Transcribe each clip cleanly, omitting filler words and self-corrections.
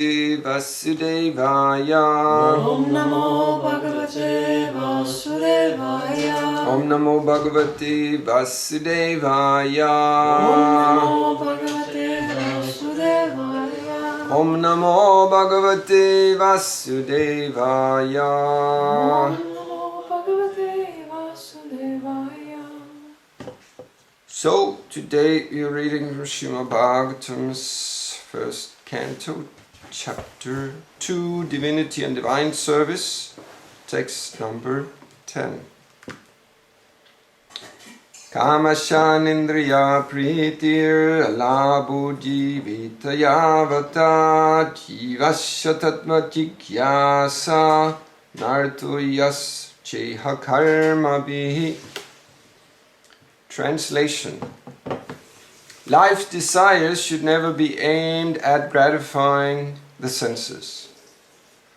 Vasudevaya. Om Namo Bhagavate Vasudevaya. Om Namo Bhagavate Vasudevaya. Om Namo Bhagavate Vasudevaya. Om Namo Bhagavate Vasudevaya. Om Namo Bhagavate Vasudevaya. So, today we are reading from Srimad Bhagavatam's first canto, Chapter 2, Divinity and Divine Service, text number 10. Kamashanindriya pritir alabhu jivita yavata jivasya tattva jigyasa nartuyas cheha karma bihi. Translation. Life's desires should never be aimed at gratifying the senses.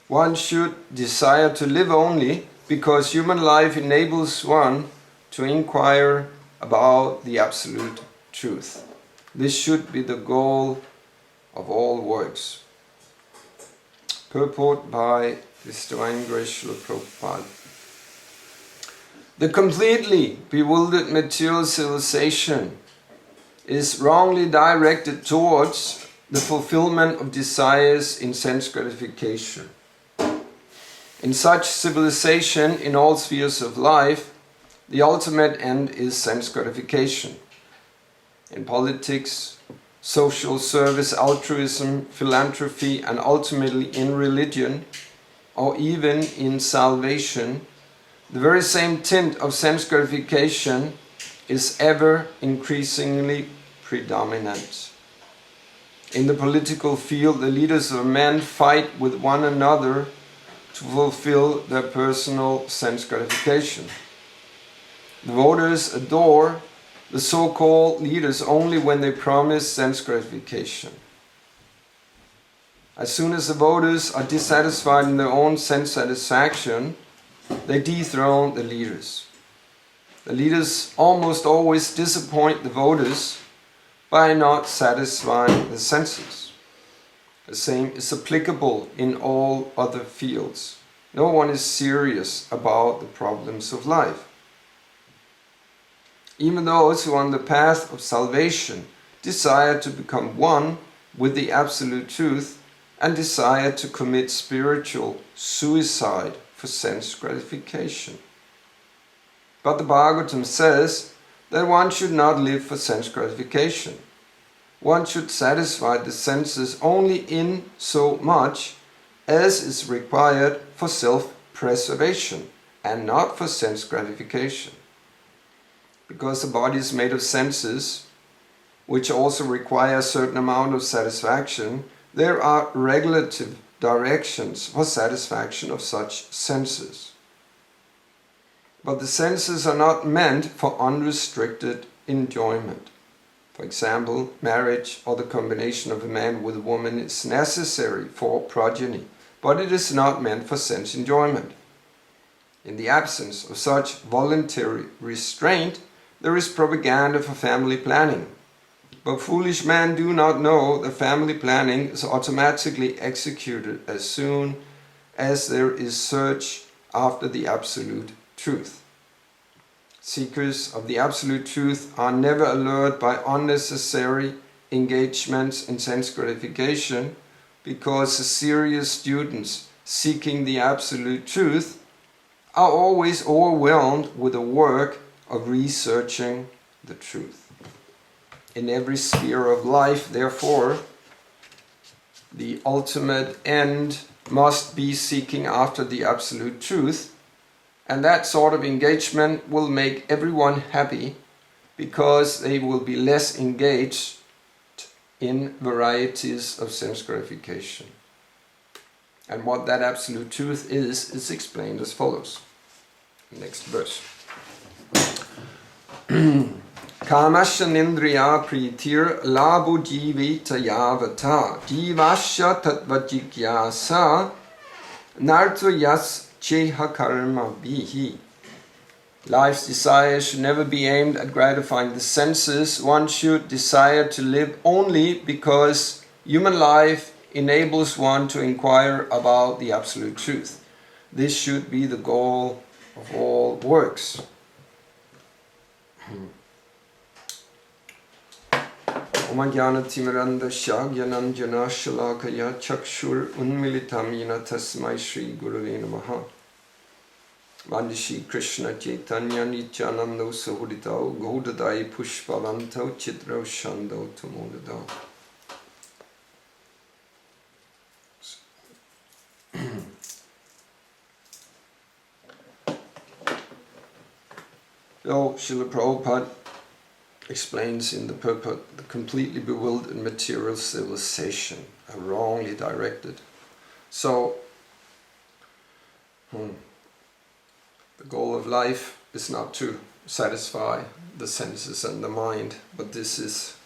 One should desire to live only because human life enables one to inquire about the absolute truth. This should be the goal of all works. Purport by His Divine Grace Srila Prabhupada. The completely bewildered material civilization is wrongly directed towards the fulfillment of desires in sense gratification. In such civilization, in all spheres of life, the ultimate end is sense gratification. In politics, social service, altruism, philanthropy, and ultimately in religion, or even in salvation, the very same tint of sense gratification is ever increasingly predominant. In the political field, the leaders of men fight with one another to fulfill their personal sense gratification. The voters adore the so-called leaders only when they promise sense gratification. As soon as the voters are dissatisfied in their own sense satisfaction, they dethrone the leaders. The leaders almost always disappoint the voters by not satisfying the senses. The same is applicable in all other fields. No one is serious about the problems of life. Even those who are on the path of salvation desire to become one with the absolute truth and desire to commit spiritual suicide for sense gratification. But the Bhagavatam says that one should not live for sense gratification. One should satisfy the senses only in so much as is required for self-preservation and not for sense gratification. Because the body is made of senses, which also require a certain amount of satisfaction, there are regulative directions for satisfaction of such senses. But the senses are not meant for unrestricted enjoyment. For example, marriage or the combination of a man with a woman is necessary for progeny, but it is not meant for sense enjoyment. In the absence of such voluntary restraint, there is propaganda for family planning. But foolish men do not know that family planning is automatically executed as soon as there is search after the absolute truth. Seekers of the absolute truth are never allured by unnecessary engagements in sense gratification, because the serious students seeking the absolute truth are always overwhelmed with the work of researching the truth. In every sphere of life, therefore, the ultimate end must be seeking after the absolute truth, and that sort of engagement will make everyone happy because they will be less engaged in varieties of sense gratification. And what that absolute truth is explained as follows. Next verse. Kamashanindriya pritir labhu jivita yavata jivasya tattva jigyasa nartuyas cheha karma bihi. Life's desires should never be aimed at gratifying the senses. One should desire to live only because human life enables one to inquire about the absolute truth. This should be the goal of all works. Omagyanatimiranda Shagyananjana Shalakaya Chakshur Unmilitam Yena Tasmai Shri Gurave Namaha. Vandishi Krishna Chaitanya Nityanando Sahuditao Gaudadai Pushpalantao Chitrao Shando Tumodadao. So, Srila Prabhupada explains in the purport, the completely bewildered material civilization are wrongly directed. So, the goal of life is not to satisfy the senses and the mind, but this is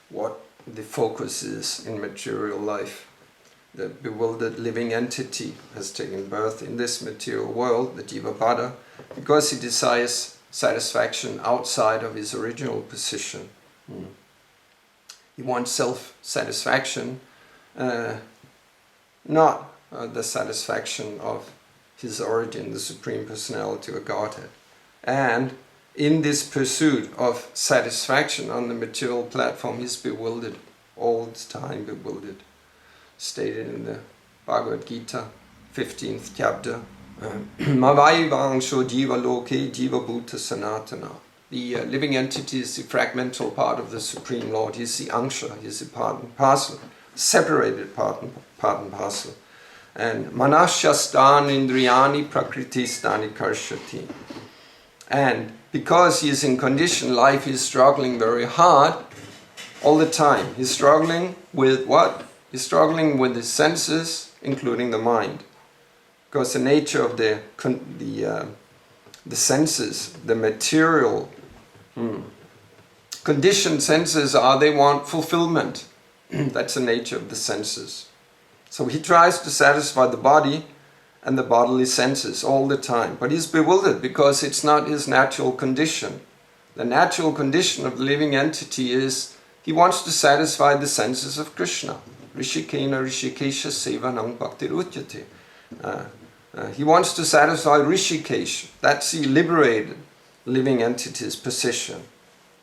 what the focus is in material life. The bewildered living entity has taken birth in this material world, the Jivabhada, because he desires satisfaction outside of his original position. He wants self-satisfaction, not the satisfaction of his origin, the Supreme Personality of Godhead. And in this pursuit of satisfaction on the material platform, he's bewildered, all the time bewildered. Stated in the Bhagavad Gita, 15th chapter, Mavayivangsho jiva loke jiva bhuta sanatana. The living entity is the fragmental part of the Supreme Lord. He's the angsha, he's the part and parcel, separated part and parcel. And manashastan indriyani prakritistani karshati. And because he is in conditioned life, he's struggling very hard all the time. He's struggling with what? He's struggling with his senses, including the mind. Because the nature of the senses, the material conditioned senses are, they want fulfillment. That's the nature of the senses. So he tries to satisfy the body and the bodily senses all the time. But he's bewildered because it's not his natural condition. The natural condition of the living entity is he wants to satisfy the senses of Krishna. Rishikena Rishikesha Sevanang Bhaktir Uchyate. He wants to satisfy Rishikesh. That's the liberated living entity's position.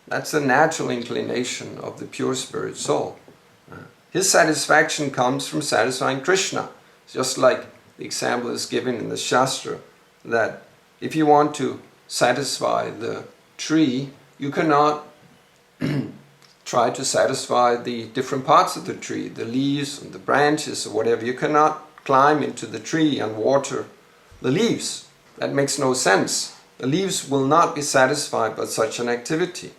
That's the natural inclination of the pure spirit soul. His satisfaction comes from satisfying Krishna. Just like the example is given in the Shastra, that if you want to satisfy the tree, you cannot try to satisfy the different parts of the tree, the leaves and the branches or whatever. You cannot climb into the tree and water the leaves. That makes no sense. The leaves will not be satisfied by such an activity.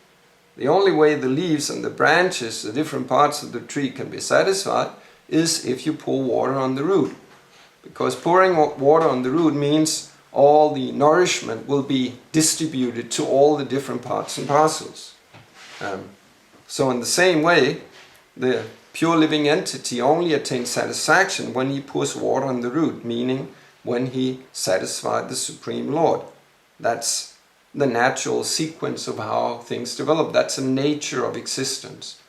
The only way the leaves and the branches, the different parts of the tree can be satisfied is if you pour water on the root. Because pouring water on the root means all the nourishment will be distributed to all the different parts and parcels. So in the same way, the pure living entity only attains satisfaction when he pours water on the root, meaning when he satisfied the Supreme Lord. That's the natural sequence of how things develop. That's the nature of existence.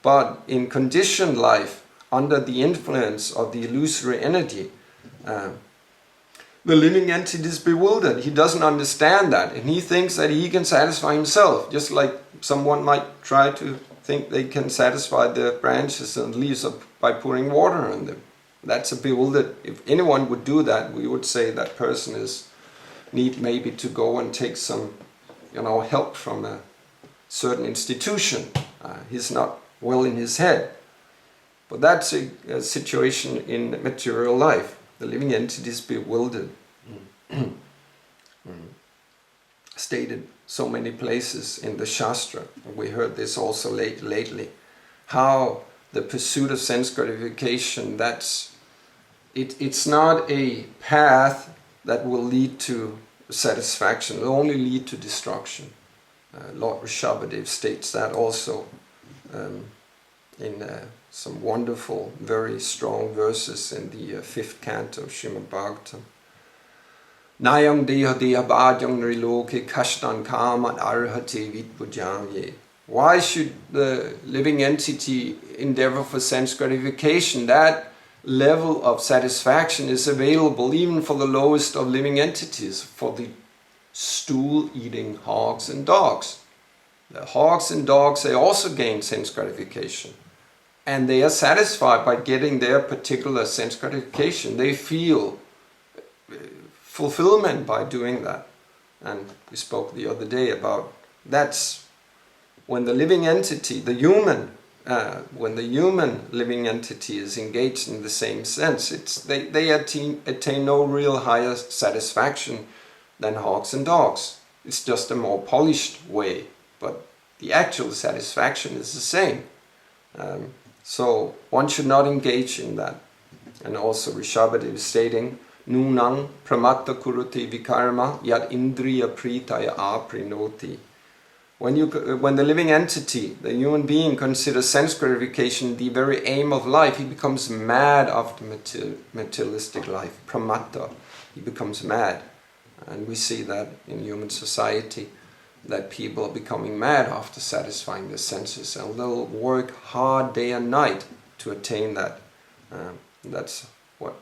But in conditioned life, under the influence of the illusory energy, the living entity is bewildered. He doesn't understand that, and he thinks that he can satisfy himself, just like someone might try to think they can satisfy the branches and leaves by pouring water on them. That's a bewildered. If anyone would do that, we would say that person need maybe to go and take some, help from a certain institution. He's not well in his head. But that's a situation in material life. The living entity is bewildered. Stated so many places in the Shastra. We heard this also lately. How the pursuit of sense gratification, it's not a path that will lead to satisfaction. It will only lead to destruction. Lord Rishabhadev states that also in some wonderful, very strong verses in the 5th canto of Srimad Bhagavatam. Nayang deha deha bhajang nriloke kashtan kaman arhate vitpujangye Why should the living entity endeavor for sense gratification? That level of satisfaction is available even for the lowest of living entities, for the stool-eating hogs and dogs. The hogs and dogs, they also gain sense gratification. And they are satisfied by getting their particular sense gratification. They feel fulfillment by doing that. And we spoke the other day about that's when the living entity, the human, when the human living entity is engaged in the same sense, they attain no real higher satisfaction than hogs and dogs. It's just a more polished way, but the actual satisfaction is the same. So one should not engage in that. And also Rishabhadeva is stating, Nunang pramatta kuruti vikarma yad indriya pritaya aprinoti. When the living entity, the human being, considers sense gratification the very aim of life, he becomes mad after materialistic life. Pramatta, he becomes mad. And we see that in human society, that people are becoming mad after satisfying their senses, and they'll work hard day and night to attain that. That's what.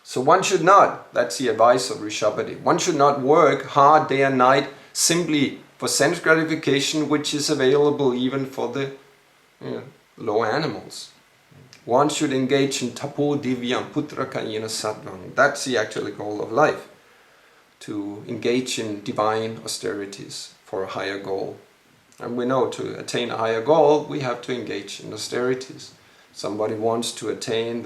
So one should not, that's the advice of Rishabhadeva, one should not work hard day and night simply for sense gratification, which is available even for the low animals. One should engage in tapo divyam putrakayena sattvam. That's the actual goal of life, to engage in divine austerities for a higher goal. And we know to attain a higher goal, we have to engage in austerities. Somebody wants to attain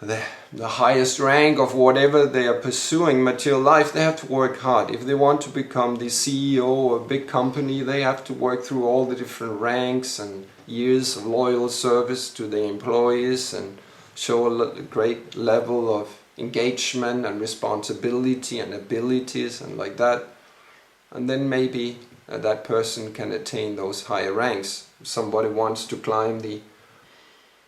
the highest rank of whatever they are pursuing, material life, they have to work hard. If they want to become the CEO of a big company, they have to work through all the different ranks and years of loyal service to the employees and show a great level of engagement and responsibility and abilities and like that. And then maybe that person can attain those higher ranks. If somebody wants to climb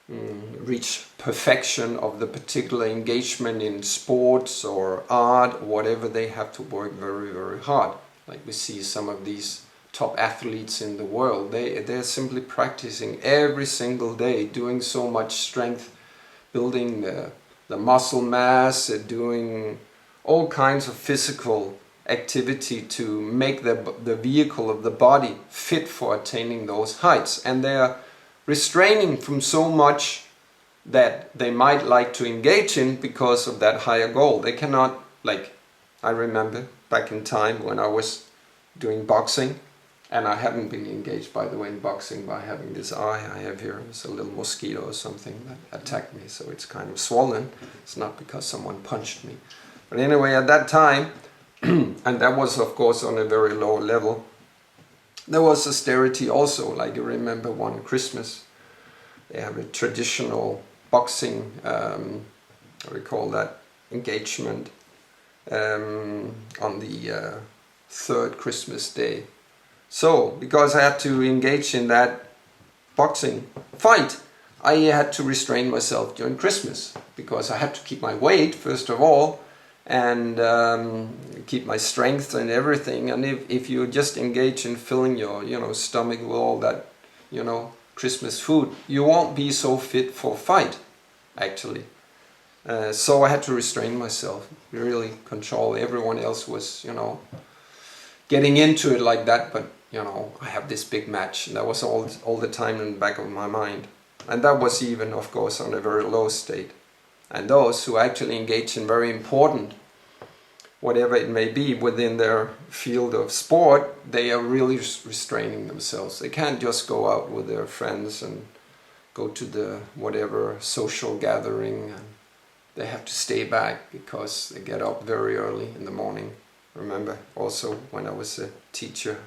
reach perfection of the particular engagement in sports or art or whatever, they have to work very, very hard. Like we see some of these top athletes in the world, they're simply practicing every single day, doing so much strength, building the muscle mass, doing all kinds of physical activity to make the vehicle of the body fit for attaining those heights. And they are restraining from so much that they might like to engage in because of that higher goal. They cannot, like, I remember back in time when I was doing boxing, and I haven't been engaged, by the way, in boxing by having this eye I have here. It's a little mosquito or something that attacked me, so it's kind of swollen. It's not because someone punched me. But anyway, at that time, and that was of course on a very low level, there was austerity also. Like you remember one Christmas, they have a traditional boxing, what do we call that, engagement on the third Christmas day. So, because I had to engage in that boxing fight, I had to restrain myself during Christmas, because I had to keep my weight, first of all, and keep my strength and everything. And if you just engage in filling your stomach with all that Christmas food, you won't be so fit for fight, actually. So I had to restrain myself, really control. Everyone else was getting into it like that, but I have this big match, and that was all the time in the back of my mind. And that was even, of course, on a very low state. And those who actually engage in very important, whatever it may be, within their field of sport, they are really restraining themselves. They can't just go out with their friends and go to the whatever social gathering, and they have to stay back because they get up very early in the morning. Remember also when I was a teacher,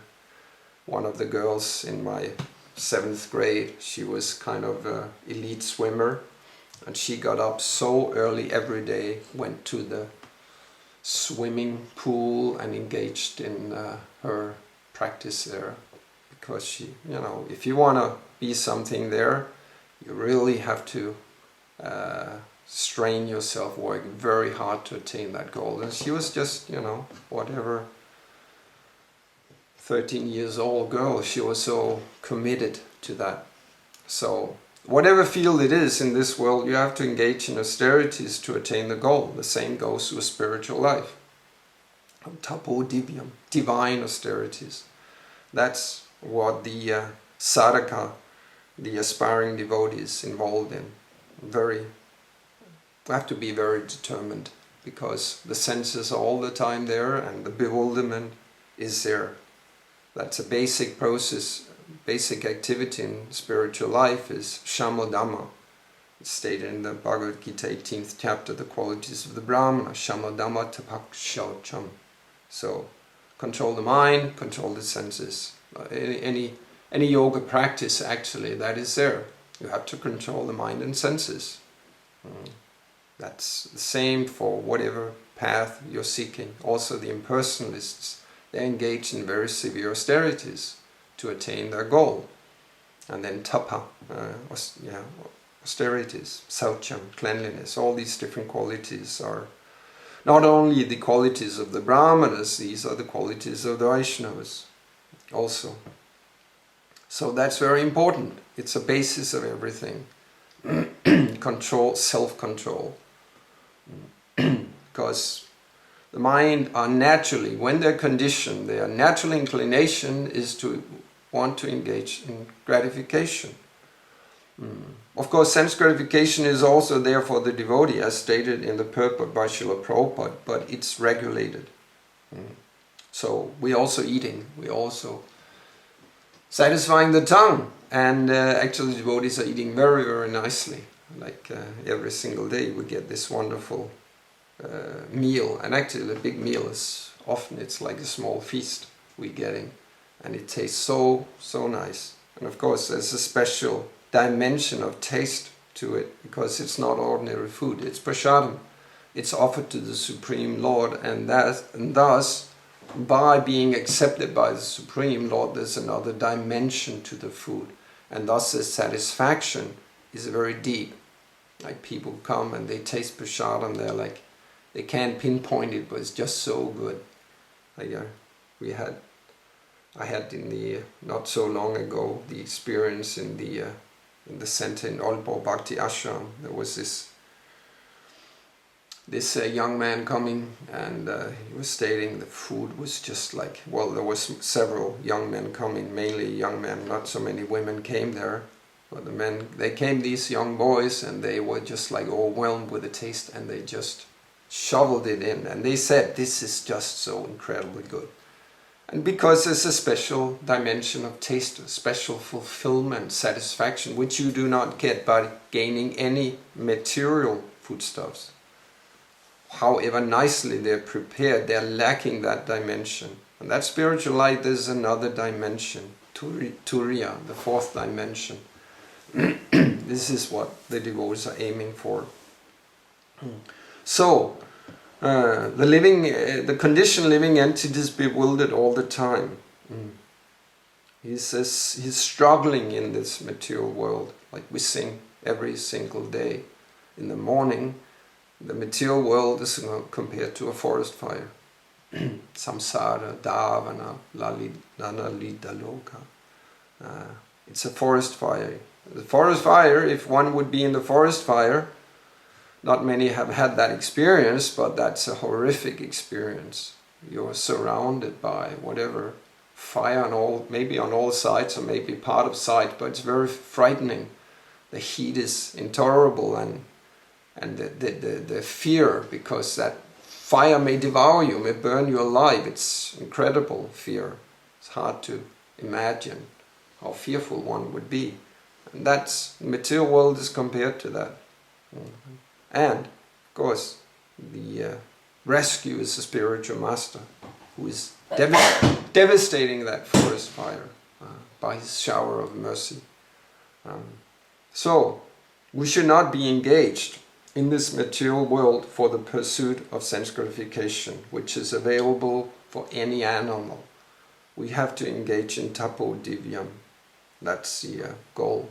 one of the girls in my 7th grade, she was kind of an elite swimmer, and she got up so early every day, went to the swimming pool and engaged in her practice there, because she, if you want to be something there, you really have to strain yourself, work very hard to attain that goal. And she was just, whatever, 13 years old girl, she was so committed to that. So whatever field it is in this world, you have to engage in austerities to attain the goal. The same goes with spiritual life. Tapo divyam, divine austerities. That's what the sadhaka, the aspiring devotees, involved in. We have to be very determined, because the senses are all the time there and the bewilderment is there. That's a basic process, basic activity in spiritual life is shamadhamma. It's stated in the Bhagavad Gita 18th chapter, the qualities of the Brahmana, shamadhamma tapakshaucham. So, control the mind, control the senses. Any yoga practice, actually, that is there. You have to control the mind and senses. That's the same for whatever path you're seeking. Also the impersonalists, they engage in very severe austerities to attain their goal. And then tapa, austerities, saucham, cleanliness, all these different qualities are not only the qualities of the Brahmanas, these are the qualities of the Vaishnavas also. So that's very important. It's a basis of everything. Control, self-control. Because the mind are naturally, when they're conditioned, their natural inclination is to want to engage in gratification. Of course, sense gratification is also there for the devotee, as stated in the purport by Srila Prabhupada, but it's regulated. So we're also eating, we're also satisfying the tongue, and actually devotees are eating very, very nicely. Like every single day we get this wonderful meal, and actually the big meal is often, it's like a small feast we're getting, and it tastes so nice. And of course there's a special dimension of taste to it, because it's not ordinary food, it's prasadam. It's offered to the Supreme Lord, and thus by being accepted by the Supreme Lord, there's another dimension to the food, and thus the satisfaction is very deep. Like people come and they taste prasadam, they're like, they can't pinpoint it, but it's just so good. Like I had in the not so long ago the experience in the center in Olpo Bhakti Ashram. There was this young man coming, and he was stating the food was just like, well, there was several young men coming, mainly young men, not so many women came there, but the men, they came, these young boys, and they were just like overwhelmed with the taste, and they just shoveled it in, and they said, this is just so incredibly good. And because there's a special dimension of taste, a special fulfillment, satisfaction, which you do not get by gaining any material foodstuffs. However nicely they're prepared, they're lacking that dimension. And that spiritual light, there's another dimension, Turiya, the fourth dimension. This is what the devotees are aiming for. So, the conditioned living entity is bewildered all the time. He says he's struggling in this material world, like we sing every single day. In the morning, the material world is compared to a forest fire. Samsara, Dhavana, Lalita Loka. It's a forest fire. The forest fire, if one would be in the forest fire, not many have had that experience, but that's a horrific experience. You're surrounded by whatever fire on all, maybe on all sides or maybe part of sight, but it's very frightening. The heat is intolerable, and the fear, because that fire may devour you, may burn you alive. It's incredible fear. It's hard to imagine how fearful one would be. And that's, the material world is compared to that. And, of course, the rescue is the spiritual master, who is devastating that forest fire by his shower of mercy. So, we should not be engaged in this material world for the pursuit of sense gratification, which is available for any animal. We have to engage in tapo divyam. That's the goal.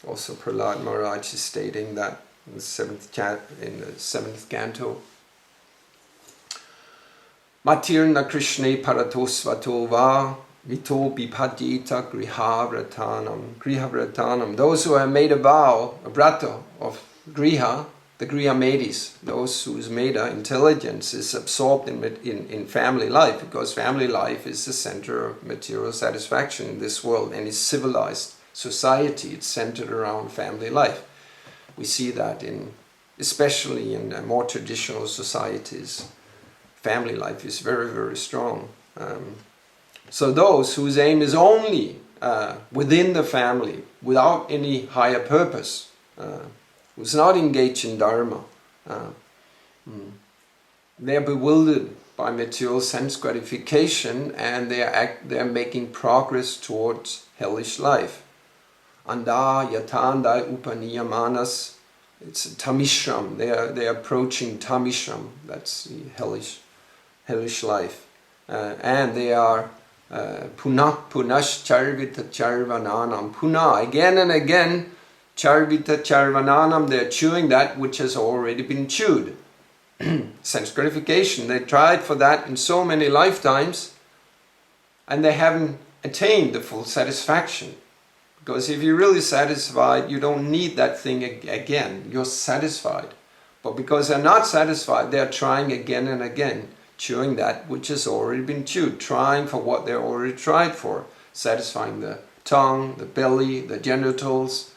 Also, Prahlad Maharaj is stating that in the seventh canto. Matirna Krishne paratosvato va Vito Bipajita Grihavratanam. Those who have made a vow, a brata of Griha, the Griha Medis, those whose Meda intelligence is absorbed in family life, because family life is the center of material satisfaction in this world, and is civilized society. It's centered around family life. We see that especially in more traditional societies. Family life is very, very strong. So those whose aim is only within the family, without any higher purpose, who's not engaged in dharma, they are bewildered by material sense gratification, and they are making progress towards hellish life. Anda yatanda upaniyamanas. It's tamishram. They are approaching tamishram. That's the hellish life, and they are punash charvita charvananam. Punah, again and again, charvita charvananam. They are chewing that which has already been chewed. Sense gratification. They tried for that in so many lifetimes, and they haven't attained the full satisfaction. Because if you're really satisfied, you don't need that thing again. You're satisfied. But because they're not satisfied, they're trying again and again, chewing that which has already been chewed, trying for what they already tried for, satisfying the tongue, the belly, the genitals,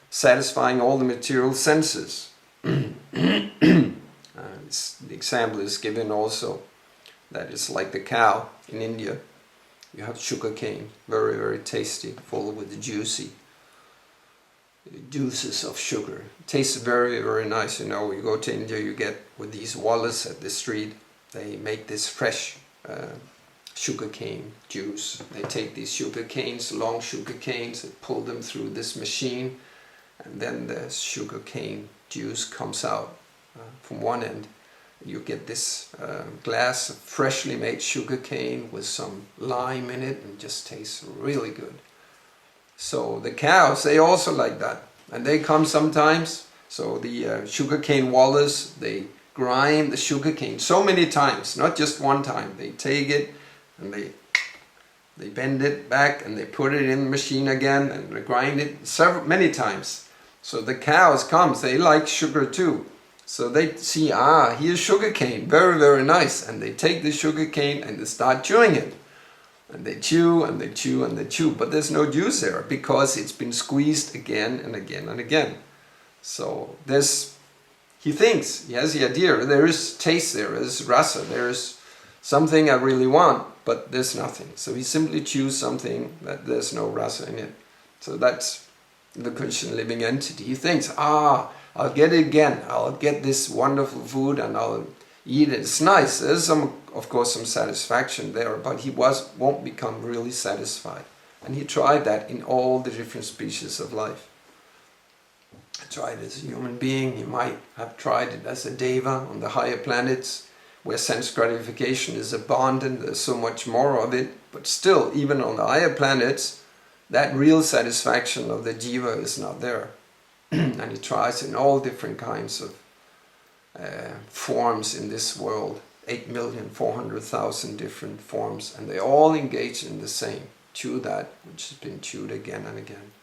satisfying all the material senses. The example is given also that it's like the cow in India. You have sugar cane, very, very tasty, full with the juices of sugar. It tastes very, very nice. You know, you go to India, you get with these wallahs at the street, they make this fresh sugar cane juice. They take these sugar canes, long sugar canes, and pull them through this machine, and then the sugar cane juice comes out from one end. You get this glass of freshly made sugar cane with some lime in it, and it just tastes really good. So the cows, they also like that, and they come sometimes. So the sugarcane wallahs, they grind the sugarcane so many times, not just one time. They take it and they bend it back and they put it in the machine again and they grind it many times. So the cows comes, they like sugar too. So they see, here's sugar cane, very, very nice. And they take the sugar cane and they start chewing it. And they chew and they chew and they chew. But there's no juice there because it's been squeezed again and again and again. So he thinks, he has the idea, there is taste there, there's rasa, there is something I really want, but there's nothing. So he simply chews something that there's no rasa in it. So that's the Christian living entity. He thinks, I'll get it again. I'll get this wonderful food and I'll eat it. It's nice. There's of course, some satisfaction there, but he won't become really satisfied. And he tried that in all the different species of life. He tried it as a human being. He might have tried it as a deva on the higher planets, where sense gratification is abundant. There's so much more of it. But still, even on the higher planets, that real satisfaction of the jiva is not there. And he tries in all different kinds of forms in this world, 8,400,000 different forms, and they all engage in the same. Chew that which has been chewed again and again.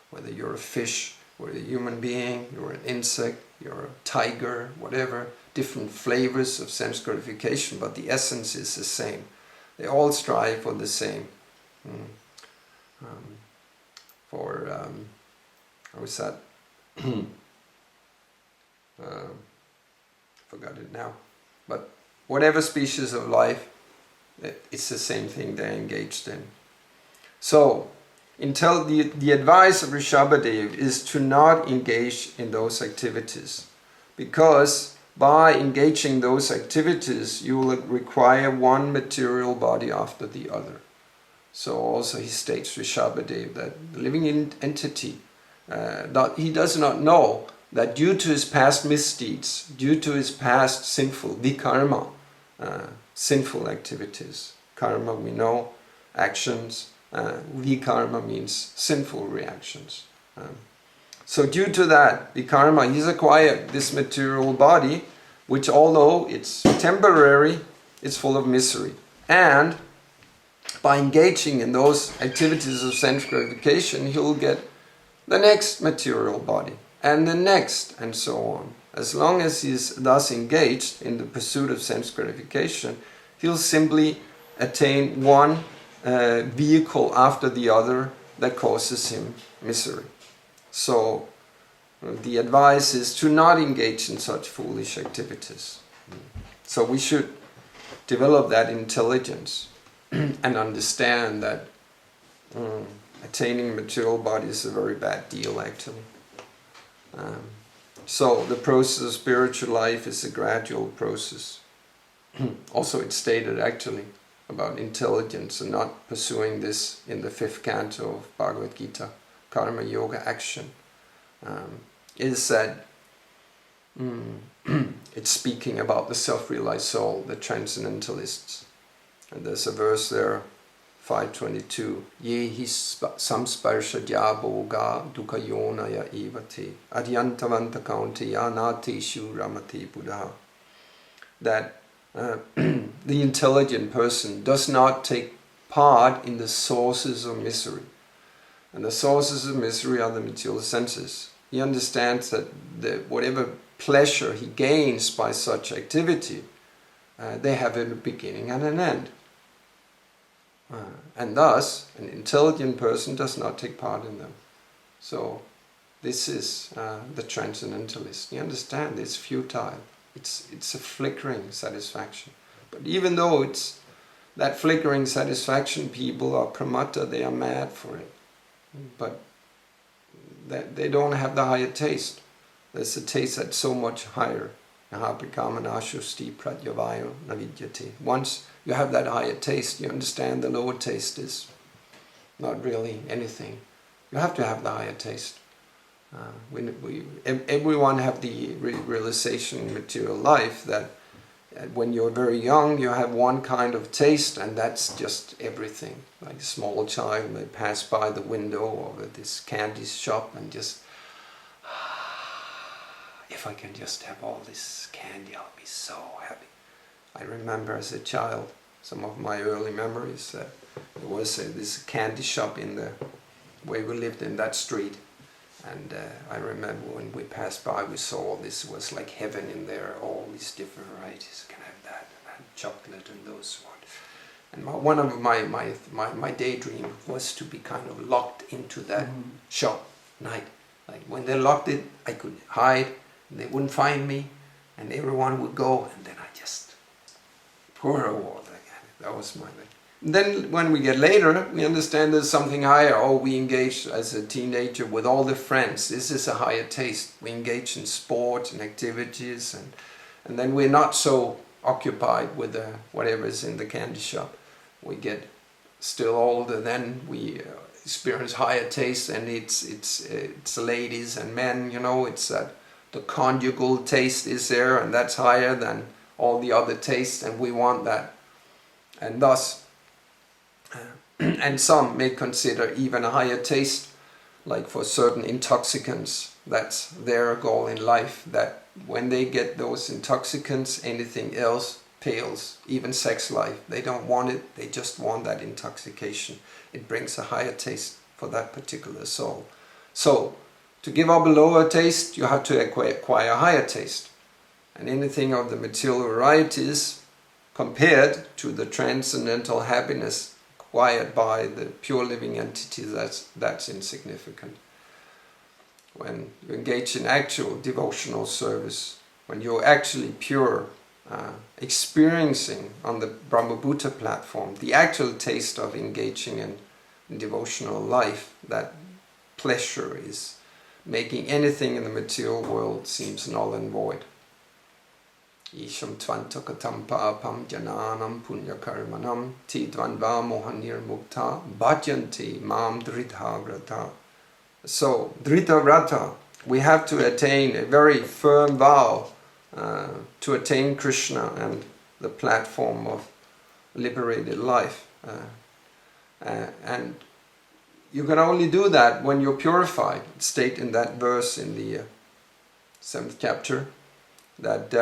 Whether you're a fish, or a human being, you're an insect, you're a tiger, whatever, different flavors of sense gratification, but the essence is the same. They all strive for the same. How is that? Forgot it now. But whatever species of life, it's the same thing they're engaged in. So, the advice of Rishabhadev is to not engage in those activities, because by engaging those activities you will require one material body after the other. So also he states, Rishabhadev, that the living entity, he does not know that due to his past misdeeds, due to his past sinful vikarma, sinful activities, karma we know, actions, vikarma means sinful reactions. So due to that vikarma, he's acquired this material body, which although it's temporary, it's full of misery. And by engaging in those activities of sense gratification, he'll get the next material body, and the next, and so on. As long as he's thus engaged in the pursuit of sense gratification, he'll simply attain one vehicle after the other that causes him misery. So the advice is to not engage in such foolish activities. So we should develop that intelligence and understand that attaining material body is a very bad deal, actually. So the process of spiritual life is a gradual process. Also, it's stated actually about intelligence and not pursuing this in the 5th canto of Bhagavad Gita, Karma Yoga Action. Is that it's speaking about the self-realized soul, the transcendentalists. And there's a verse there, 522, Ye hi samsparsha jabhoga dukha yonaya evati adyantavanta kaunteya natishu ramati buddha. That the intelligent person does not take part in the sources of misery. And the sources of misery are the material senses. He understands that whatever pleasure he gains by such activity, they have a beginning and an end. And thus, an intelligent person does not take part in them. So, this is the transcendentalist. You understand, it's futile. It's a flickering satisfaction. But even though it's that flickering satisfaction, people are pramata, they are mad for it. But they don't have the higher taste. There's a taste that's so much higher. Once you have that higher taste, you understand the lower taste is not really anything. You have to have the higher taste. Everyone have the realization in material life that when you're very young, you have one kind of taste, and that's just everything. Like a small child may pass by the window of this candy shop and just, if I can just have all this candy, I'll be so happy. I remember as a child, some of my early memories, there was this candy shop in the way we lived in that street. And I remember when we passed by, we saw this was like heaven in there, all these different varieties. Can I have that? And I had chocolate and those ones. And one of my daydream was to be kind of locked into that shop night. Like when they locked it, I could hide, and they wouldn't find me, and everyone would go, and then I just pour a water again. That was my thing. Then when we get later, we understand there's something higher. Oh, we engage as a teenager with all the friends. This is a higher taste. We engage in sports and activities, and then we're not so occupied with whatever is in the candy shop. We get still older, then we experience higher taste, and it's ladies and men, you know, it's that the conjugal taste is there, and that's higher than all the other tastes, and we want that. And thus, and some may consider even a higher taste, like for certain intoxicants, that's their goal in life, that when they get those intoxicants, anything else pales, even sex life. They don't want it, they just want that intoxication. It brings a higher taste for that particular soul. So, to give up a lower taste, you have to acquire a higher taste. And anything of the material varieties, compared to the transcendental happiness acquired by the pure living entity, that's insignificant. When you engage in actual devotional service, when you're actually pure, experiencing on the Brahmabhuta platform the actual taste of engaging in devotional life, that pleasure is making anything in the material world seems null and void. Isham tvantakatam papam jananam punyakarmanam tidvanva mohanir mukta bhajanti mam drithavrata. So, drithavrata, we have to attain a very firm vow to attain Krishna and the platform of liberated life. And you can only do that when you're purified. It's stated in that verse in the 7th chapter that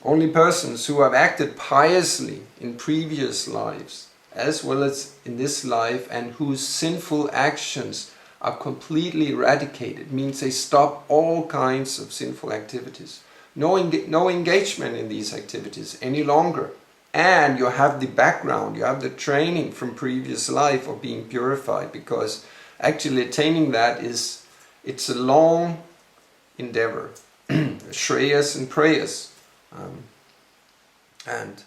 only persons who have acted piously in previous lives as well as in this life, and whose sinful actions are completely eradicated, means they stop all kinds of sinful activities. No engagement in these activities any longer. And you have the background, you have the training from previous life of being purified, because actually attaining that it's a long endeavor. Shreyas and prayas. And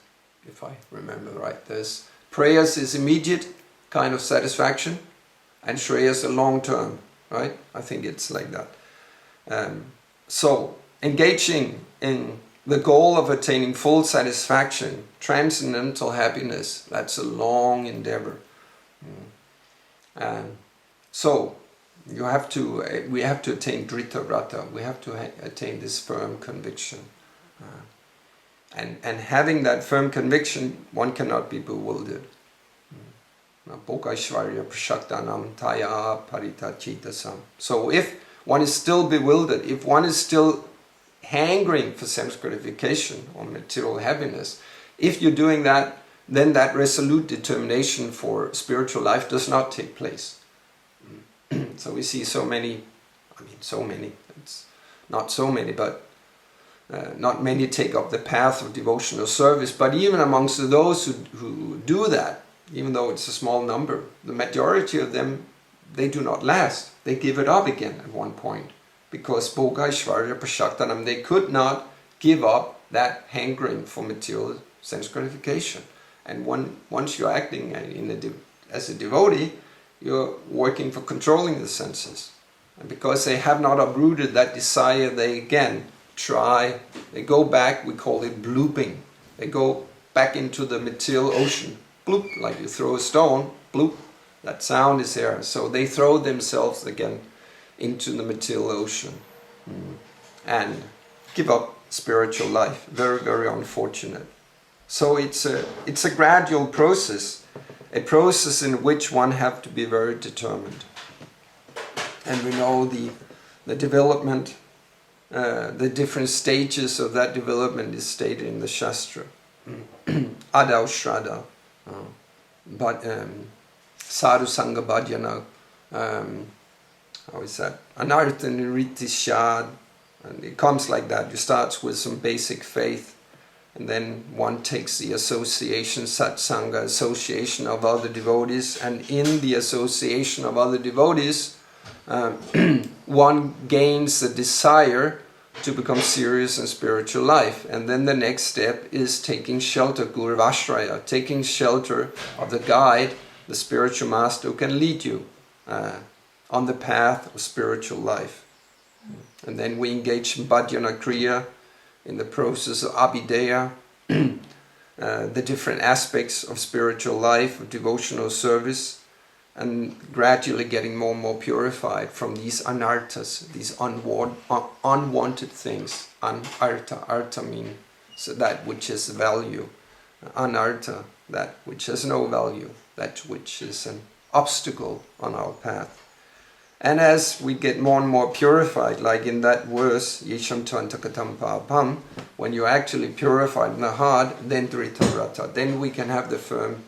if I remember right, there's prayas is immediate kind of satisfaction, and shreyas a long term, right? I think it's like that. So engaging in the goal of attaining full satisfaction, transcendental happiness, that's a long endeavor. So we have to attain drita vrata, we have to attain this firm conviction. And having that firm conviction, one cannot be bewildered. So if one is still bewildered, if one is still hankering for sense gratification or material happiness, if you're doing that, then that resolute determination for spiritual life does not take place. So we see so many, it's not so many, but not many take up the path of devotional service. But even amongst those who do that, even though it's a small number, the majority of them, they do not last. They give it up again at one point. Because Bhoga Aishvarya Prashaktanam, they could not give up that hankering for material sense gratification. And once you're acting as a devotee, you're working for controlling the senses. And because they have not uprooted that desire, they again try, they go back, we call it blooping. They go back into the material ocean. Bloop, like you throw a stone, bloop, that sound is there. So they throw themselves again into the material ocean and give up spiritual life. Very, very unfortunate. So it's a gradual process, a process in which one have to be very determined. And we know the development, the different stages of that development is stated in the Shastra. Adau Shraddha, but Sadhu Sangha Bhajana, how is that? Anartha Niriti Shad, and it comes like that. You start with some basic faith, and then one takes the association, satsanga, association of other devotees, and in the association of other devotees, one gains the desire to become serious in spiritual life. And then the next step is taking shelter, Guru Vashraya, taking shelter of the guide, the spiritual master who can lead you on the path of spiritual life. And then we engage in bhajana kriya, in the process of abhideya, the different aspects of spiritual life, of devotional service, and gradually getting more and more purified from these anarthas, these unwanted things. Artha means so that which is value. Anartha, that which has no value, that which is an obstacle on our path. And as we get more and more purified, like in that verse, Yesham Tvantakatam Papam, when you're actually purified in the heart, then Dritavrata, then we can have the firm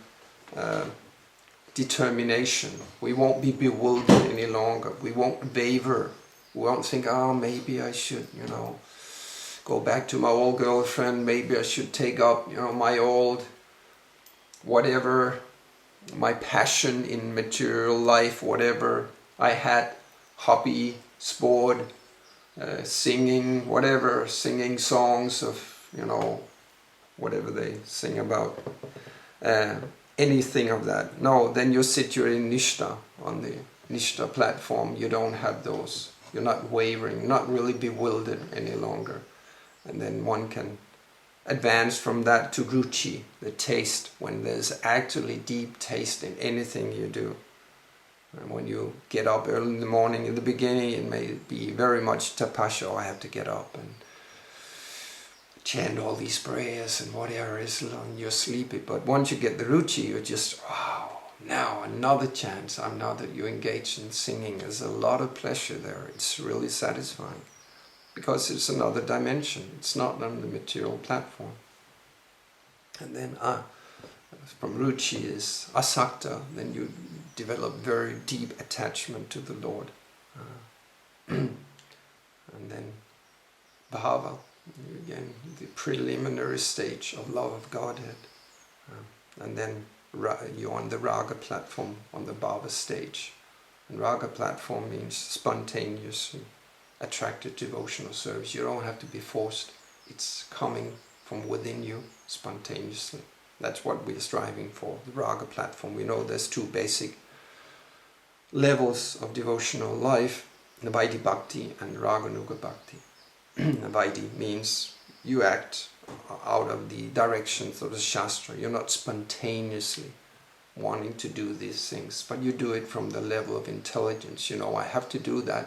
determination. We won't be bewildered any longer. We won't waver. We won't think, oh, maybe I should, go back to my old girlfriend. Maybe I should take up, my old whatever, my passion in material life, whatever I had, hobby, sport, singing, whatever, singing songs of, whatever they sing about. Anything of that. No, then you sit you're in Nishta, on the Nishta platform. You don't have those. You're not wavering, not really bewildered any longer. And then one can advance from that to ruchi, the taste, when there's actually deep taste in anything you do. And when you get up early in the morning, in the beginning it may be very much tapasya, I have to get up and chant all these prayers and whatever is long, you're sleepy. But once you get the ruchi, you're just, wow, now another chance. Now that you engage in singing, there's a lot of pleasure there. It's really satisfying because it's another dimension. It's not on the material platform. And then from ruchi is asakta, then you develop very deep attachment to the Lord. And then bhava, again, the preliminary stage of love of Godhead. And then you're on the raga platform, on the bhava stage. And raga platform means spontaneously attracted devotional service. You don't have to be forced. It's coming from within you spontaneously. That's what we're striving for, the raga platform. We know there's two basic levels of devotional life, Vaidhi Bhakti and Raganuga Bhakti. Vaidhi means you act out of the directions of the Shastra. You're not spontaneously wanting to do these things, but you do it from the level of intelligence. You know, I have to do that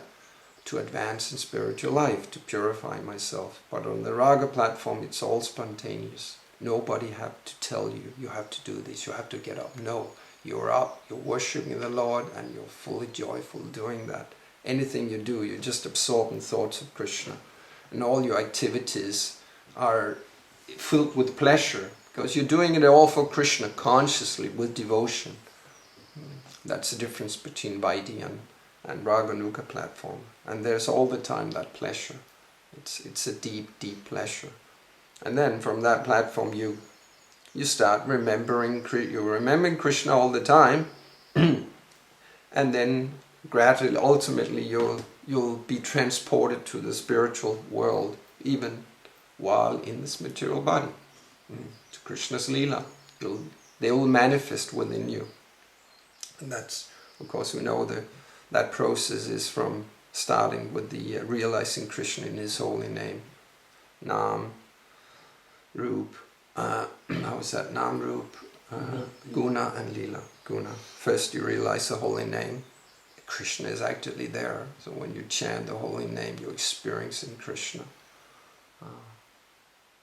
to advance in spiritual life, to purify myself. But on the Raga platform, it's all spontaneous. Nobody have to tell you, you have to do this, you have to get up. No, you're up, you're worshipping the Lord, and you're fully joyful doing that. Anything you do, you're just absorbed in thoughts of Krishna. And all your activities are filled with pleasure, because you're doing it all for Krishna consciously, with devotion. That's the difference between Vaidhi and Raganuga platform. And there's all the time that pleasure. It's a deep, deep pleasure. And then from that platform you start remembering, you're remembering Krishna all the time, and then gradually, ultimately, you'll be transported to the spiritual world, even while in this material body, to Krishna's Leela. They will manifest within you. And that's, of course, we know that process is from starting with the realizing Krishna in His holy name. Nam, Rup, how is that? Nam, Rup, Guna and Leela. Guna. First you realize the holy name. Krishna is actually there. So when you chant the holy name, you're experiencing Krishna.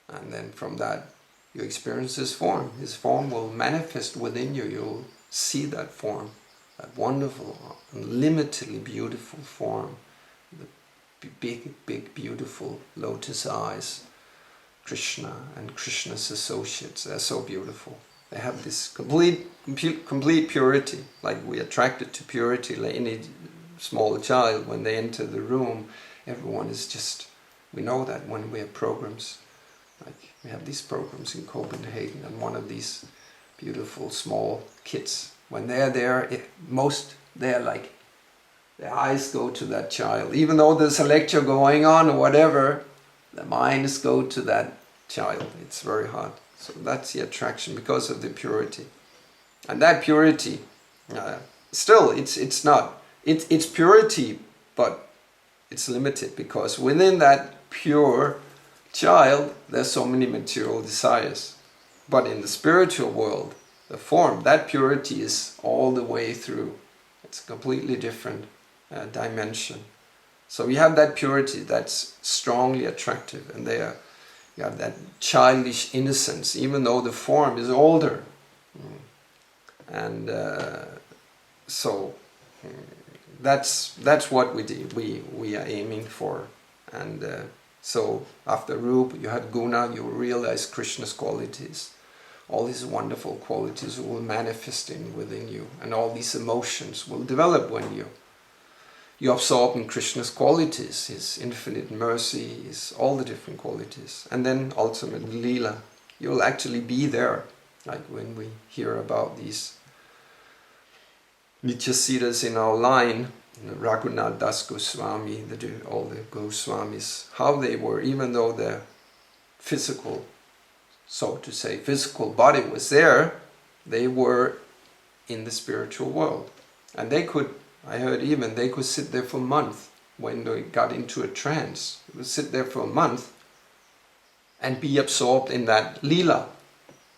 And then from that, you experience His form. His form will manifest within you. You'll see that form, that wonderful, unlimitedly beautiful form. The big, big, beautiful lotus eyes. Krishna and Krishna's associates, they're so beautiful. They have this complete purity, like we're attracted to purity, like any small child. When they enter the room, everyone is just, we know that when we have programs, like we have these programs in Copenhagen, and one of these beautiful small kids, when they're there, they're like, their eyes go to that child. Even though there's a lecture going on or whatever, the minds go to that child. It's very hard. So that's the attraction, because of the purity. And that purity, still, it's purity, but it's limited, because within that pure child, there's so many material desires. But in the spiritual world, the form, that purity is all the way through. It's a completely different dimension. So you have that purity that's strongly attractive, and you have that childish innocence, even though the form is older. And so that's what we are aiming for. And so after Rupa, you had Guna, you realize Krishna's qualities. All these wonderful qualities will manifest within you, and all these emotions will develop when you absorb in Krishna's qualities, His infinite mercy, all the different qualities. And then ultimately Leela, you'll actually be there, like when we hear about these Nityasiddhas in our line, Raghunath Das Goswami, all the Goswamis, how they were, even though their physical, so to say, physical body was there, they were in the spiritual world. And they could, I heard even, they could sit there for a month when they got into a trance. They would sit there for a month and be absorbed in that Leela.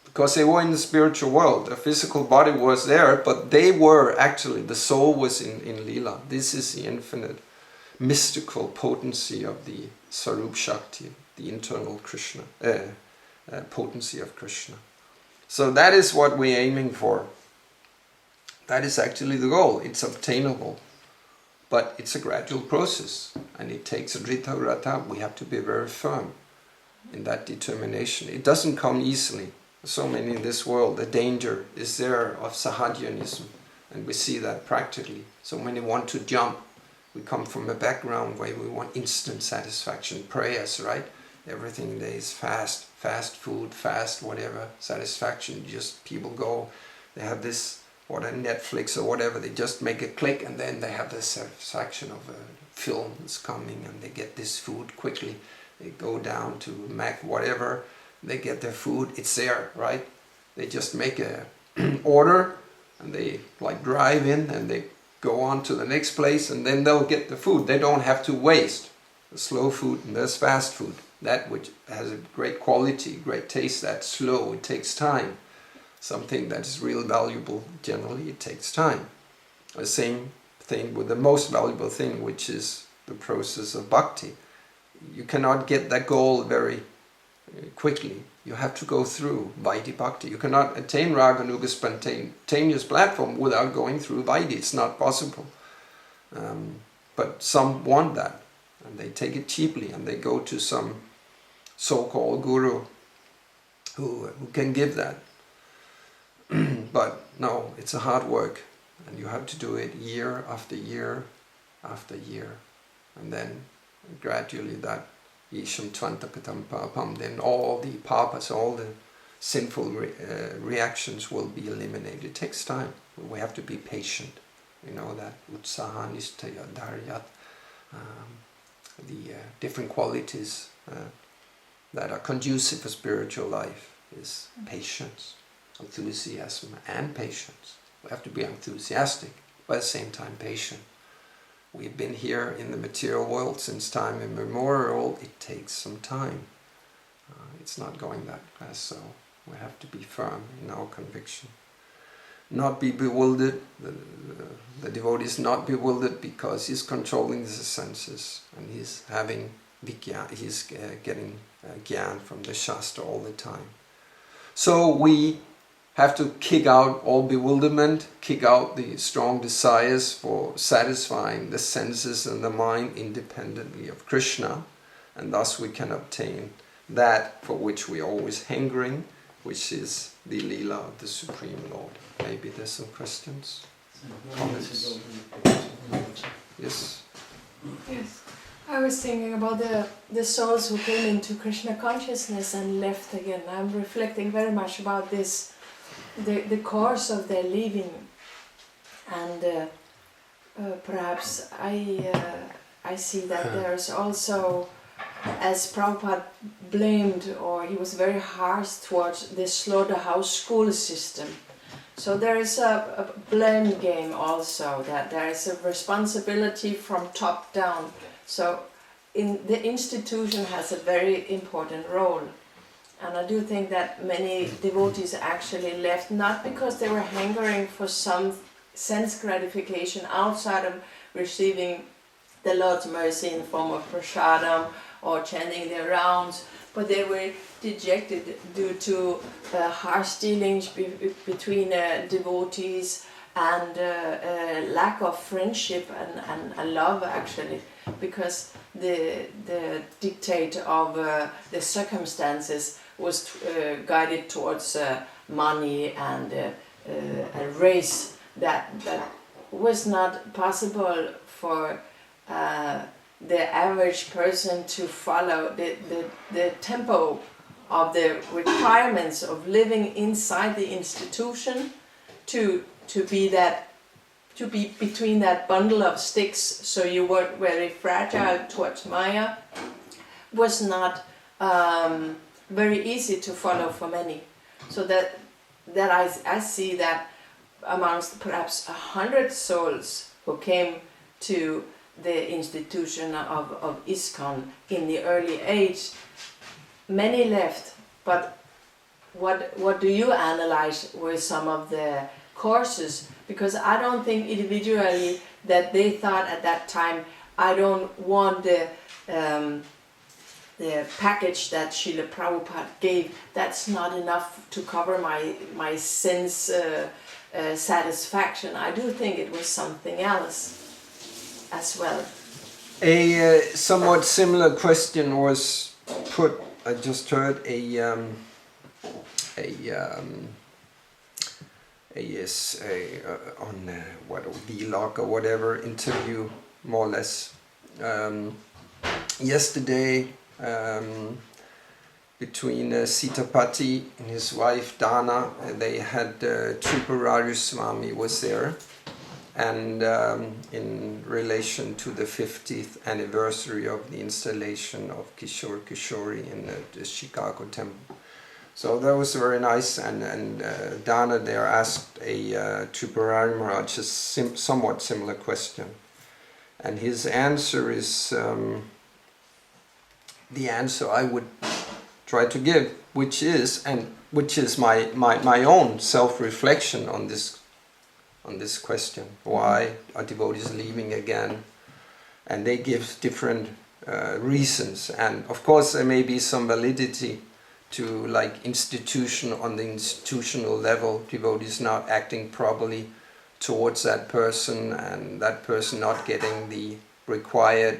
Because they were in the spiritual world. The physical body was there, but they were actually, the soul was in Leela. This is the infinite mystical potency of the Sarup Shakti, the internal Krishna, potency of Krishna. So that is what we're aiming for. That is actually the goal. It's obtainable, but it's a gradual process, and it takes Rita Rata. We have to be very firm in that determination. It doesn't come easily. So many in this world, the danger is there of Sahajyanism, and we see that practically. So many want to jump. We come from a background where we want instant satisfaction, prayers, right? Everything there is fast food, fast whatever, satisfaction. Just people go, they have this, what, a Netflix or whatever, they just make a click and then they have the satisfaction of a film is coming and they get this food quickly. They go down to Mac whatever, they get their food, it's there, right? They just make a order and they like drive in and they go on to the next place and then they'll get the food. They don't have to waste. There's slow food and there's fast food. That which has a great quality, great taste, that's slow, it takes time. Something that is real valuable, generally it takes time. The same thing with the most valuable thing, which is the process of bhakti. You cannot get that goal very quickly. You have to go through Vaidhi Bhakti. You cannot attain Raganuga spontaneous platform without going through Vaidhi. It's not possible. But some want that, and they take it cheaply, and they go to some so-called guru who can give that. But no, it's a hard work, and you have to do it year after year after year, and then gradually that Isham Tvantakatam Papam, then all the papas, all the sinful reactions will be eliminated. It takes time. We have to be patient. You know that Utsahanistaya Dharyat, the different qualities that are conducive for spiritual life is patience, enthusiasm and patience. We have to be enthusiastic, but at the same time patient. We've been here in the material world since time immemorial. It takes some time. It's not going that fast, so we have to be firm in our conviction. Not be bewildered. The devotee is not bewildered because he's controlling the senses and he's having vigyan, he's getting gyan from the Shastra all the time. So we have to kick out all bewilderment, kick out the strong desires for satisfying the senses and the mind independently of Krishna, and thus we can obtain that for which we are always hungering, which is the Leela of the Supreme Lord. Maybe there's some questions? Comments? Yes? Yes. I was thinking about the souls who came into Krishna consciousness and left again. I'm reflecting very much about this, the course of their leaving, and perhaps I see that there's also, as Prabhupada blamed, or he was very harsh towards the slaughterhouse school system. So there is a blame game also, that there is a responsibility from top down. So the institution has a very important role. And I do think that many devotees actually left, not because they were hankering for some sense gratification outside of receiving the Lord's mercy in the form of prasadam or chanting their rounds, but they were dejected due to harsh dealings between devotees and lack of friendship and love, actually, because the dictate of the circumstances was guided towards money and a race that was not possible for the average person to follow the tempo of the requirements of living inside the institution, to be between that bundle of sticks, so you weren't very fragile towards Maya, was not very easy to follow for many. So that I see that amongst perhaps 100 souls who came to the institution of ISKCON in the early age, many left. But what do you analyze were some of the courses? Because I don't think individually that they thought at that time, I don't want the package that Srila Prabhupada gave. That's not enough to cover my sense satisfaction. I do think it was something else as well. A somewhat similar question was put, I just heard, on what vlog or whatever interview, more or less. Yesterday, between Sitapati and his wife Dana, they had Tripurari Swami was there, and in relation to the 50th anniversary of the installation of Kishore Kishori in the Chicago temple. So that was very nice, and Dana there asked a Tripurari Maharaj a somewhat similar question. And his answer is the answer I would try to give, which is my own self-reflection on this question. Why are devotees leaving again? And they give different reasons, and of course there may be some validity to, like, on the institutional level, devotees not acting properly towards that person, and that person not getting the required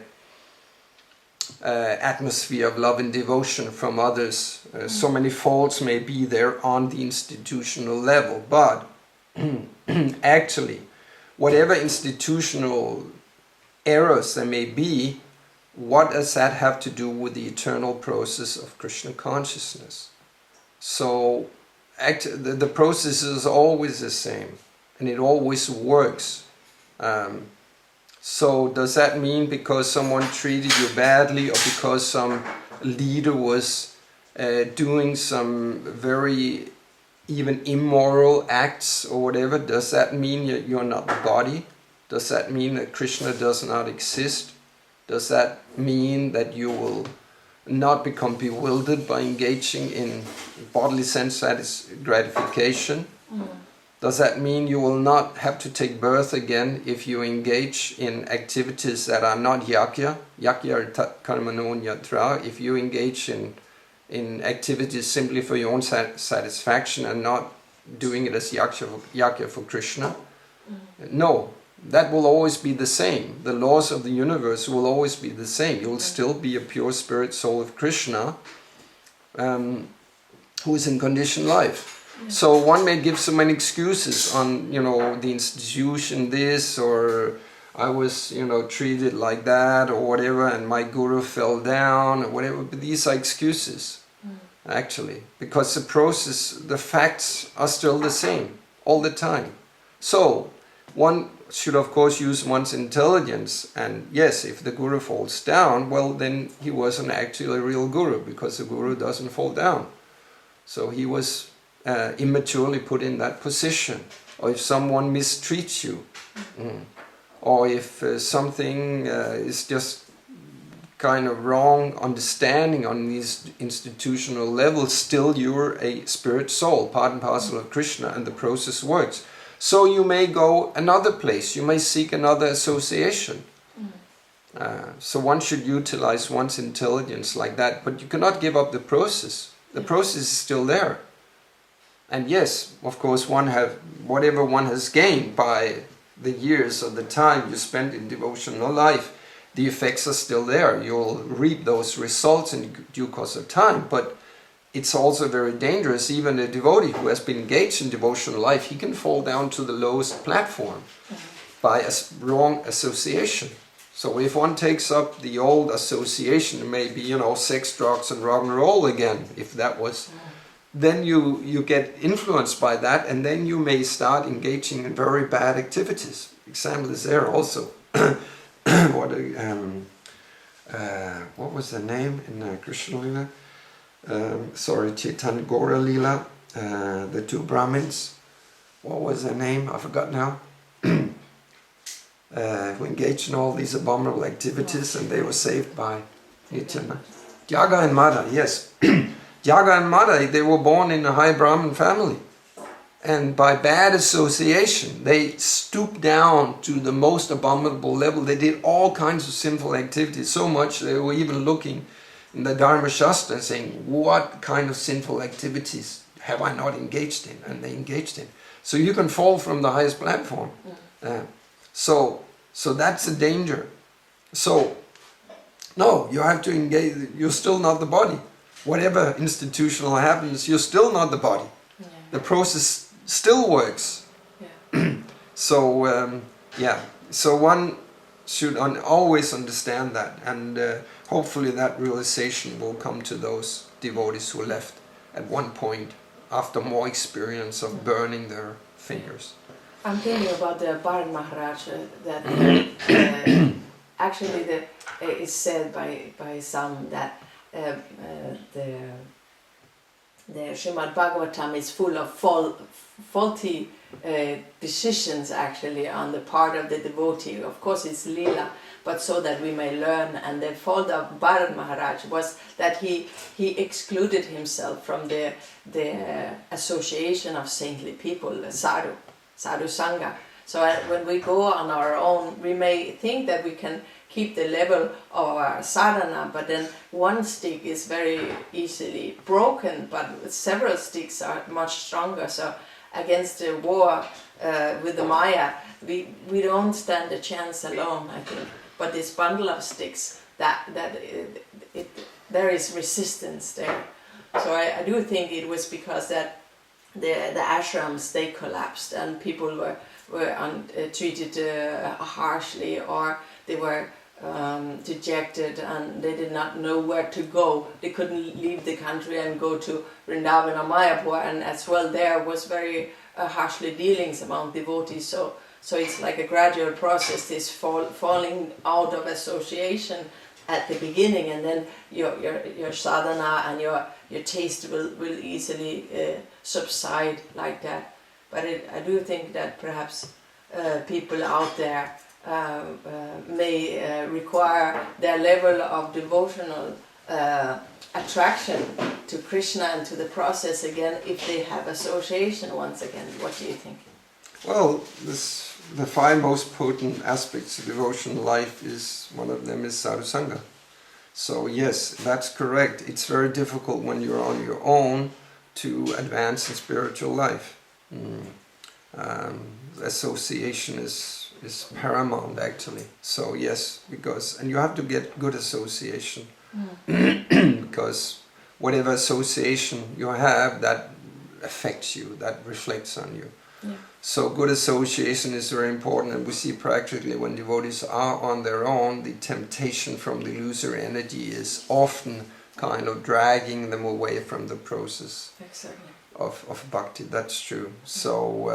atmosphere of love and devotion from others. So many faults may be there on the institutional level, but actually, whatever institutional errors there may be, what does that have to do with the eternal process of Krishna consciousness? So the process is always the same, and it always works. So does that mean because someone treated you badly, or because some leader was doing some very even immoral acts or whatever, does that mean you're not the body? Does that mean that Krishna does not exist? Does that mean that you will not become bewildered by engaging in bodily sense gratification? Does that mean you will not have to take birth again if you engage in activities that are not yakya? Yakya karmano yatra. If you engage in activities simply for your own satisfaction and not doing it as yakya for Krishna? No, that will always be the same. The laws of the universe will always be the same. You will still be a pure spirit soul of Krishna who is in conditioned life. So one may give so many excuses on, the institution this, or I was, treated like that or whatever, and my guru fell down or whatever. But these are excuses, actually, because the facts are still the same all the time. So one should, of course, use one's intelligence. And yes, if the guru falls down, well, then he wasn't actually a real guru, because the guru doesn't fall down. So he was immaturely put in that position. Or if someone mistreats you, or if something is just kind of wrong understanding on these institutional levels, still you're a spirit soul, part and parcel of Krishna, and the process works. So you may go another place, you may seek another association. So one should utilize one's intelligence like that, but you cannot give up the process. The process is still there. And yes, of course, whatever one has gained by the years or the time you spent in devotional life, the effects are still there. You'll reap those results in due course of time, but it's also very dangerous. Even a devotee who has been engaged in devotional life, he can fall down to the lowest platform by a wrong association. So if one takes up the old association, maybe, sex, drugs and rock and roll again, if that was, then you get influenced by that, and then you may start engaging in very bad activities. Example is there also. What was the name in Krishna Lila? Chaitanya Gaura Lila, the two Brahmins. What was their name? I forgot now. Who engaged in all these abominable activities, and they were saved by Nityananda. Jaga and Madha, yes. Jaga and Madha, they were born in a high Brahmin family. And by bad association, they stooped down to the most abominable level. They did all kinds of sinful activities, so much they were even looking in the Dharma Shastra saying, what kind of sinful activities have I not engaged in? And they engaged in. So you can fall from the highest platform. So that's a danger. So, no, you have to engage. You're still not the body. whatever institutional happens, you're still not the body. Yeah. The process still works. Yeah. So so one should always understand that, and hopefully that realization will come to those devotees who left at one point after more experience of burning their fingers. I'm thinking about the Bharat Maharaj that actually it's said by some that the Srimad Bhagavatam is full of faulty decisions actually on the part of the devotee. Of course it's Leela, but so that we may learn. And the fault of Bharat Maharaj was that he excluded himself from the association of saintly people, sadhu sangha. So when we go on our own, we may think that we can keep the level of our sadhana, but then one stick is very easily broken, but several sticks are much stronger. So against the war with the Maya, we don't stand a chance alone, I think. But this bundle of sticks, there is resistance there. So I do think it was because that the ashrams, they collapsed and people were treated harshly, or they were dejected and they did not know where to go. They couldn't leave the country and go to Vrindavan or Mayapur, and as well there was very harshly dealings among devotees. So it's like a gradual process, this falling out of association at the beginning, and then your sadhana and your taste will easily subside like that. But I do think that perhaps people out there may require their level of devotional attraction to Krishna and to the process again if they have association once again. What do you think? Well, the five most potent aspects of devotional life one of them is sadhu sangha. So yes, that's correct. It's very difficult when you're on your own to advance in spiritual life. Association is paramount actually. So yes, and you have to get good association. Because whatever association you have, that affects you, that reflects on you. Yeah. So good association is very important, and we see practically when devotees are on their own, the temptation from the illusory energy is often kind of dragging them away from the process. Exactly. Of bhakti. That's true. So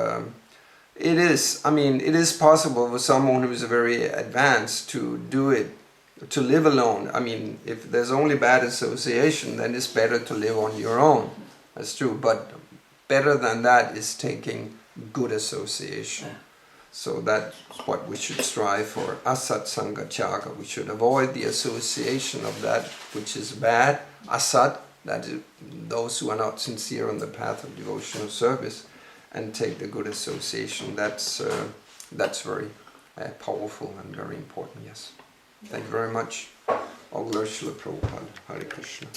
it is possible for someone who is very advanced to do it, to live alone. I mean, if there's only bad association, then it's better to live on your own. That's true. But better than that is taking good association. Yeah. So that's what we should strive for. Asat sangha tyaga. We should avoid the association of that which is bad. Asat, that is those who are not sincere on the path of devotional service, and take the good association. That's very powerful and very important. Yes. Thank you very much. All glory to Srila Prabhupada. Hare Krishna.